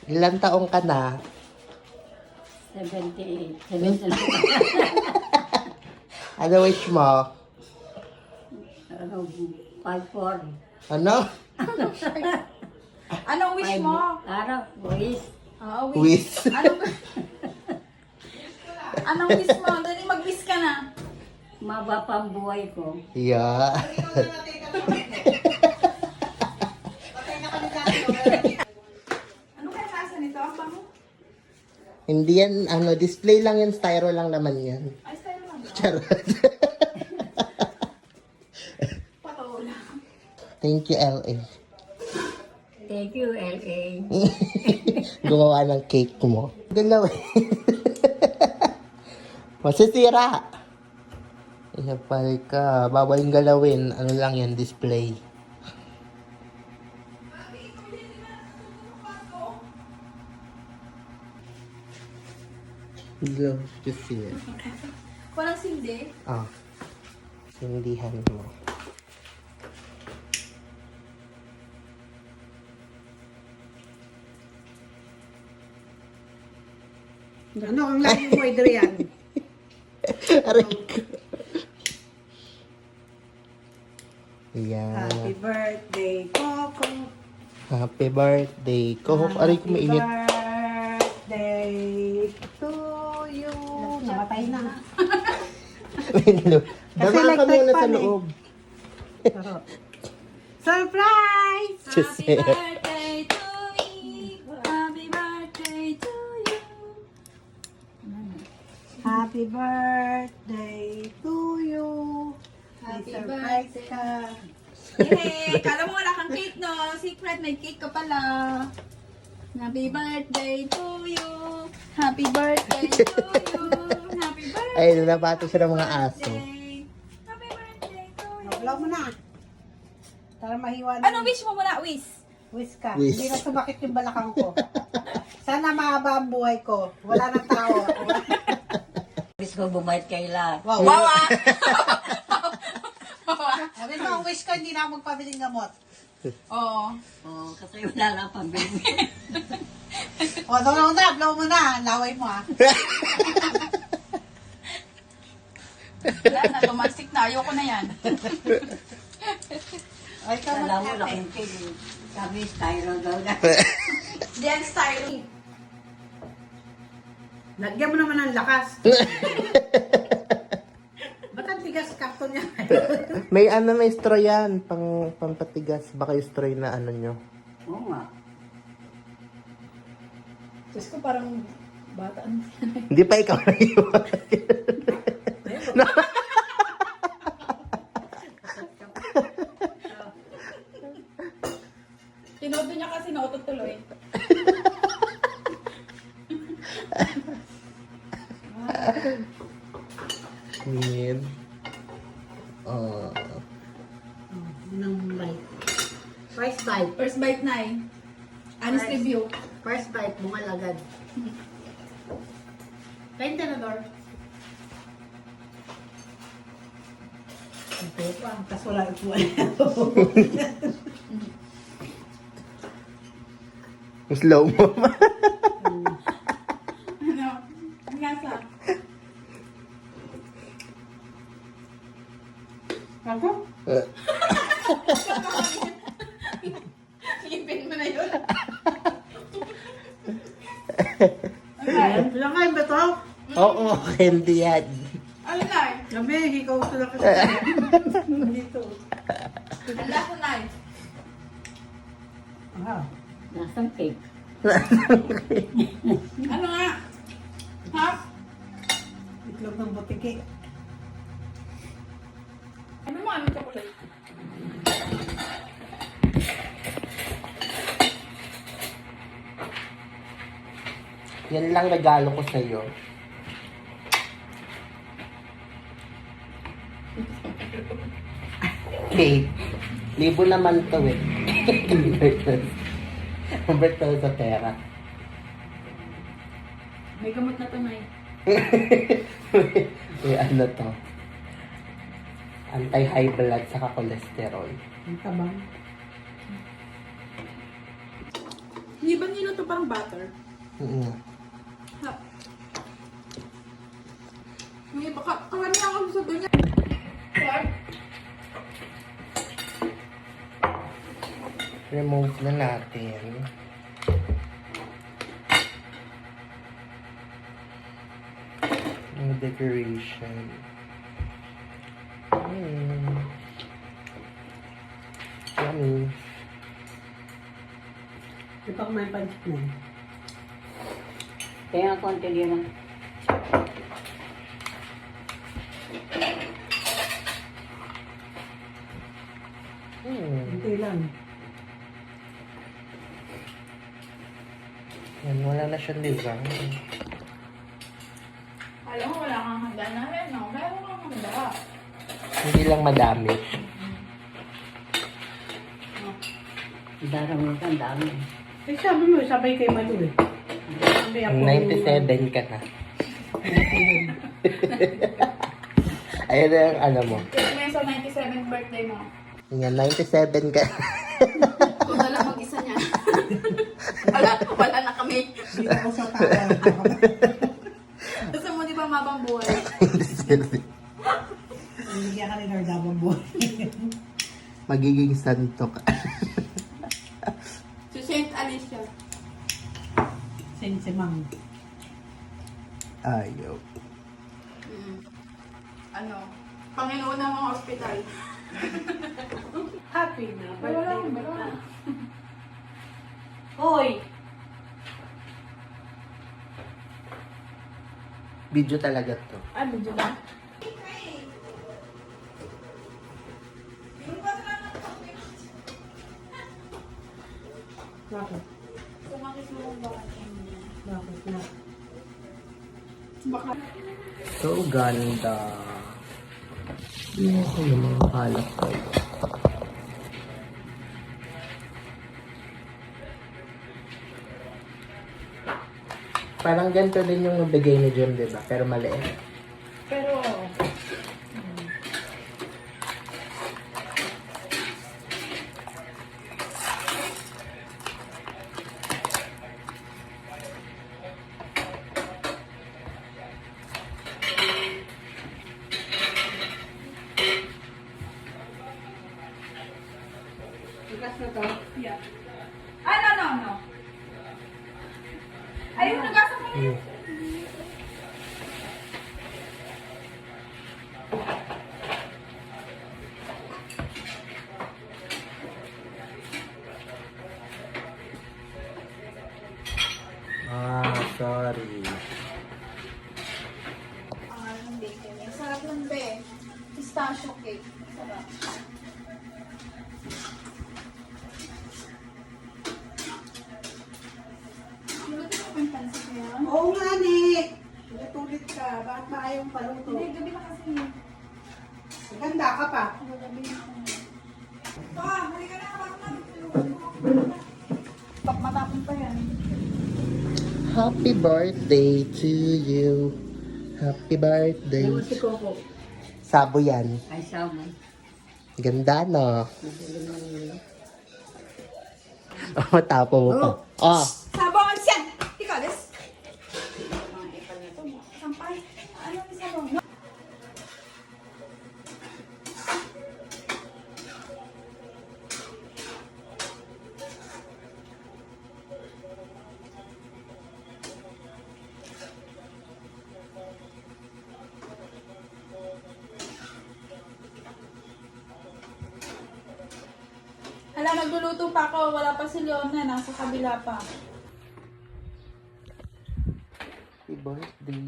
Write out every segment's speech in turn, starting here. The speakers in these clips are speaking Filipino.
Ilang taong ka na? 78. 78. Ano wish mo? Ano, 5-4. Ano? Anong wish mo? Ano, wish. Wish. Anong wish mo? Dali mag-wish ka na. Maba pa ang buhay ko. Yeah. Ano kaya nasa nito? Ang bango? Hindi yan, ano, display lang yan, styro lang naman yan. Ay, style lang. Charot. Patola. Thank you, LA. Thank you, LA. Gumawa ng cake mo. Galaw eh. Masisira. Ihapal ka. Bawal yung galawin. Ano lang yan, display. Hello, just see it. Walang sindi. Ah. Sindihan mo. Ano ang lagi mo, Adrian? Aray ko. Yan. Happy birthday, Coco. Happy birthday. Kohok, aray ko mainit. Birthday to you. Namatay na. Dama ka electric muna sa fan eh. loob. Surprise! Just Happy it. birthday to me. Happy birthday to you. Happy birthday to you. Happy Surprise birthday. ka. Yay! Kala mo wala kang cake, no? Secret, may cake ka pala. Happy birthday to you. Happy birthday to you. Happy birthday. Ay, nabato siya ng mga aso. Happy birthday to you. Blow mo na. Para mahiwa na. Anong wish mo muna, wish? Wish ka. Wish. Hindi na sumakit yung balakang ko. Sana mahaba ang buhay ko. Wala nang tao. Wish ko bumait kailan. Wow. Wow, ah! Sabi mo, ang wish ko, hindi na ako magpabiling gamot. Oo. Oh, kasi wala lang pambili. O, blow mo na. Laway mo, ah. Wala na, tumansik na. Ayoko na yan. Ay, ikaw Alam mo, mag-ate. laking cake. Sabi, styro daw na. Diyan style. Lagyan mo naman ng lakas. Ba't ang tigas karton niya? May ano, may straw yan. Pampatigas. Baka yung straw na ano nyo. Oo nga. Diyos ko, parang bata. Hindi pa ikaw na iwan. Tinodo niya kasi naututuloy. Min. Nang bite. First bite. First bite na eh. Honest First. review. First bite, bunga lagad. Kain tenador. Ito pa. Tapos wala ito. Slow mo. Ano? Ang gasa. Ako? Ipin mo na yun. Ayan. Ilang kain ba ito? Oo, hindi yan. Ano na? Gabi, ikaw ito lang kasi. Dito. Ang lasa na eh. Ah. Nasang cake. Ano nga? Ha? Itlog ng butiki. Ano mo? Anong chocolate? Yan lang regalo ko sa'yo. Okay. Libo naman to eh. Convert sa pera. May gamot na to na eh. May ano to. Anti-high blood saka cholesterol. Ang tabang. Hindi ba nila to parang butter? Ha. May baka, karamihan ako sa doon niya. What? Remove na natin. Yung decoration. Yummy. Di pa kumain pansit na. Kaya konti din lang. Hindi lang. Yan, wala na siyang design. Alam mo, wala kang handa na rin, no? Meron kang handa. Hindi lang madami. Darang mo ka, dami. Eh, sabi mo, sabay kay Malu eh. Hindi ako. 97 ka na. Ayun na yung ano mo. Kasi ngayon sa 97th birthday mo. Yan, 97 ka. Ito na lang mag-isa niya. wala na kami. Hindi ako sa tao. Gusto mo di ba mabang buhay? Hindi ka rin nardabang buhay. Magiging santo ka. Si Saint Alicia. Sensimang. Ayaw. Ano? Panginoon ng mga ospital. Happy na. Wala Birthday wala. Hoy! Video talaga to. Ay, medyo ba? Bakit? Sumakit mo lang ba? Bakit na? Baka. So ganda. Hindi ko yung mga kalak ko. Parang ganito din yung nabigay ni Jim, diba? Pero maliit. Pero, Tigas na to. yeah. Ah, no. Ayun, nagasa mo yun. Sorry. Pangalan ng bacon niya. Sarap ng be. Pistachio cake. Sarap. Luto mo pa yung pansit mo yan? Oo nga, ni. Tulit ka. Bakit maayaw paluto? Hindi, gabi na kasi yun. Ganda ka pa. Gabi na ako. Halika na. Bakit na? Matapon pa yan. Happy birthday to you. Happy birthday. Ewan si Coco. Sabo yan. Ay, sabi. Ganda, no? Matapo mo pa. Oh! Sabongan siya! Ikaw, des. Mga ipal na ito. Sampay. Ano yung sabong? Hala, nagluluto pa ako. Wala pa si Leona. Nasa kabila pa. Happy birthday.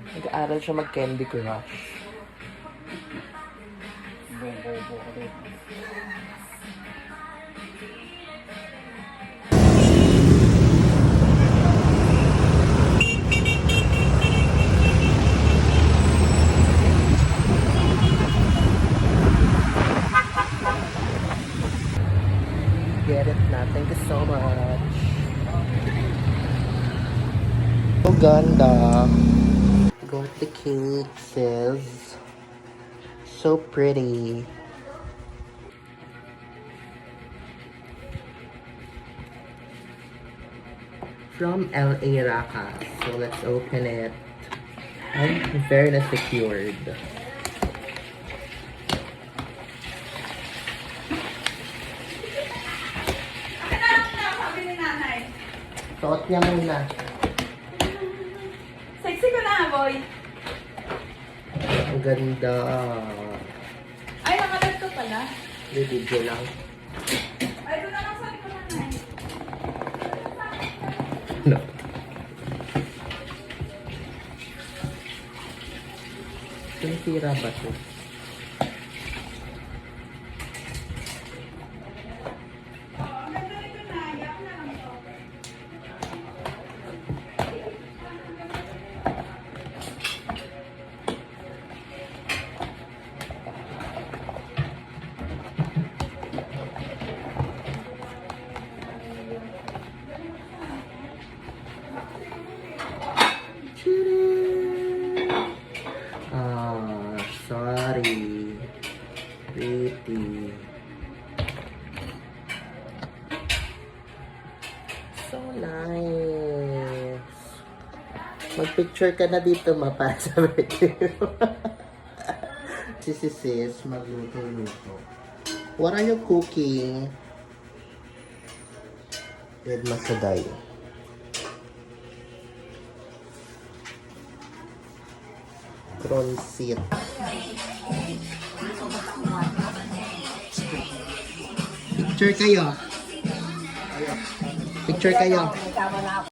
Nag-aaral siya mag-Candy Crush. Get it na. Thank you so much. So ganda. the cake, sis. So pretty. From LA Raka. So let's open it. And very na secured. Sabi ni nanay. Suot niya muna. Sexy ko na, boy. Ang ganda. Ay, nakalag ko pala. May video lang. Ay, ito na lang sabi ko nanay. No. Sira ba ito? Ang ganda nito na. Iyak na lang to. Ah, sorry. Pretty. So nice. Mag-picture ka na dito, ma, para sa birthday mo. Si sis, magluto-luto. What are you cooking? Dead masaday. Cronsit. Picture kayo. Picture kayo. Ikaw na ako.